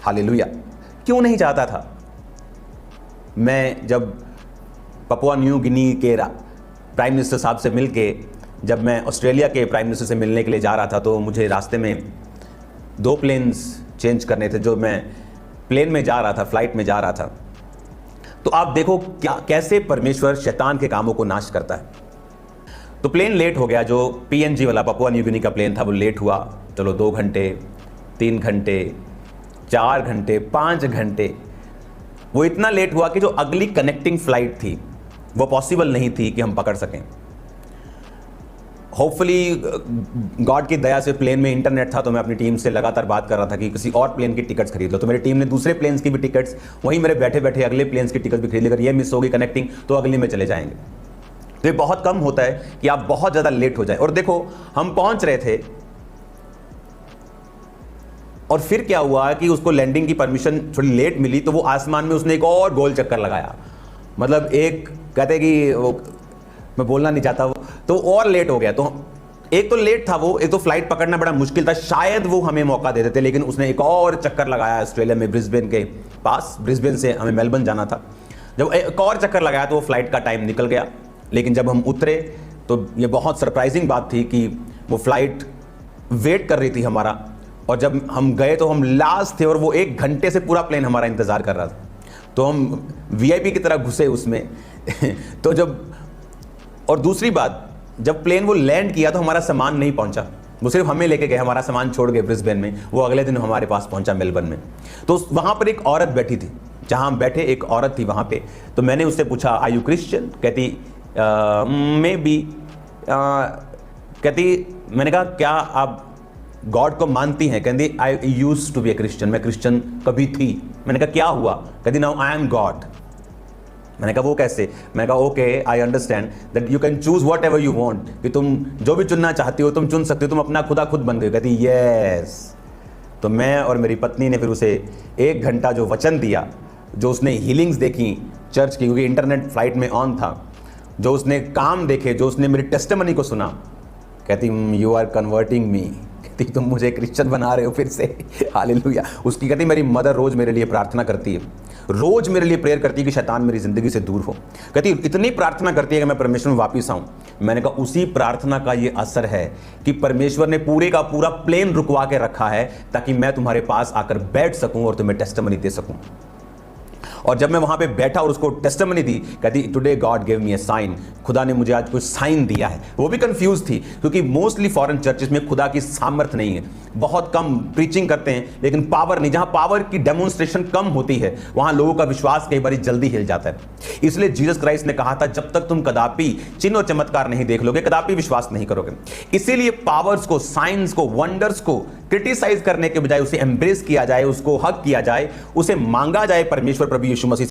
Hallelujah. क्यों नहीं चाहता था? मैं जब पपुआ न्यू गिनी के प्राइम मिनिस्टर साहब से मिलके जब मैं ऑस्ट्रेलिया के प्राइम मिनिस्टर से मिलने के लिए जा रहा था, तो मुझे रास्ते में 2 प्लेन्स चेंज करने थे। जो मैं प्लेन में जा रहा था, फ्लाइट में जा रहा था, तो आप देखो क्या कैसे परमेश्वर शैतान के कामों को नाश करता है। तो प्लेन लेट हो गया, जो PNG वाला पपुआ न्यू गिनी का प्लेन था वो लेट हुआ। चलो 2 घंटे, 3 घंटे, 4 घंटे, 5 घंटे, वो इतना लेट हुआ कि जो अगली कनेक्टिंग फ्लाइट थी वो पॉसिबल नहीं थी कि हम पकड़ सकें। होपफुली गॉड की दया से प्लेन में इंटरनेट था, तो मैं अपनी टीम से लगातार बात कर रहा था कि किसी और प्लेन की टिकट्स खरीद लो। तो मेरी टीम ने दूसरे प्लेन्स की भी टिकट्स, वहीं मेरे बैठे बैठे अगले प्लेन्स की टिकट्स भी खरीद ली। अगर ये मिस होगी कनेक्टिंग तो अगली में चले जाएंगे। तो ये बहुत कम होता है कि आप बहुत ज़्यादा लेट हो जाए। और देखो हम पहुंच रहे थे और फिर क्या हुआ कि उसको लैंडिंग की परमिशन थोड़ी लेट मिली, तो वो आसमान में उसने एक और गोल चक्कर लगाया। मतलब एक कहते कि वो, मैं बोलना नहीं चाहता, वो तो और लेट हो गया। तो एक तो लेट था वो, एक तो फ्लाइट पकड़ना बड़ा मुश्किल था, शायद वो हमें मौका दे देते, लेकिन उसने एक और चक्कर लगाया ऑस्ट्रेलिया में, ब्रिस्बेन के पास। ब्रिस्बेन से हमें मेलबर्न जाना था। जब एक और चक्कर लगाया तो वो फ्लाइट का टाइम निकल गया। लेकिन जब हम उतरे तो ये बहुत सरप्राइजिंग बात थी कि वो फ्लाइट वेट कर रही थी हमारा। और जब हम गए तो हम लास्ट थे और वो 1 घंटे से पूरा प्लेन हमारा इंतज़ार कर रहा था। तो हम VIP की तरह घुसे उसमें तो जब, और दूसरी बात, जब प्लेन वो लैंड किया तो हमारा सामान नहीं पहुंचा। वो सिर्फ हमें लेके गए, हमारा सामान छोड़ गए ब्रिस्बेन में। वो अगले दिन हमारे पास पहुंचा मेलबर्न में। तो वहाँ पर एक औरत बैठी थी, जहाँ हम बैठे एक औरत थी वहाँ पे। तो मैंने उससे पूछा, आर यू क्रिश्चियन? कहती मे बी। कहती, मैंने कहा क्या आप गॉड को मानती हैं? कहती I used to be a Christian, मैं क्रिश्चियन कभी थी। मैंने कहा क्या हुआ? कहती नाउ आई एम गॉड। मैंने कहा वो कैसे? मैंने कहा okay, I understand that you can choose what ever you want, कि तुम जो भी चुनना चाहती हो तुम चुन सकती हो, तुम अपना खुदा खुद बन गई। कहती यस। तो मैं और मेरी पत्नी ने फिर उसे 1 घंटा जो वचन दिया, जो उसने हीलिंग्स देखी चर्च की, क्योंकि इंटरनेट फ्लाइट में ऑन था, जो उसने काम देखे, जो उसने मेरी टेस्टिमनी को सुना। कहती यू आर कन्वर्टिंग मी, कहती तुम मुझे क्रिश्चियन बना रहे हो फिर से। हालेलुया। उसकी कहती मेरी मदर रोज़ मेरे लिए प्रार्थना करती है, रोज़ मेरे लिए प्रेयर करती है कि शैतान मेरी ज़िंदगी से दूर हो। कहती इतनी प्रार्थना करती है कि मैं परमेश्वर में वापस आऊँ। मैंने कहा उसी प्रार्थना का ये असर है कि परमेश्वर ने पूरे का पूरा प्लेन रुकवा के रखा है, ताकि मैं तुम्हारे पास आकर बैठ सकूँ और तुम्हें टेस्टिमनी दे सकूँ। और जब मैं वहाँ पे बैठा और उसको टेस्टिमनी दी, कहती टुडे गॉड गिव मी ए साइन, खुदा ने मुझे आज कुछ साइन दिया है। वो भी कंफ्यूज थी, क्योंकि मोस्टली फॉरेन चर्चेस में खुदा की सामर्थ नहीं है, बहुत कम प्रीचिंग करते हैं लेकिन पावर नहीं। जहाँ पावर की डेमोन्स्ट्रेशन कम होती है वहाँ लोगों का विश्वास कई बार जल्दी हिल जाता है। इसलिए जीसस क्राइस्ट ने कहा था जब तक तुम कदापि चिन्ह और चमत्कार नहीं देख लोगे, कदापि विश्वास नहीं करोगे। इसीलिए पावर्स को, साइंस को, वंडर्स को क्रिटिसाइज करने के बजाय उसे एम्ब्रेस किया जाए, उसको हक किया जाए, उसे मांगा जाए परमेश्वर प्रभु यीशु मसीह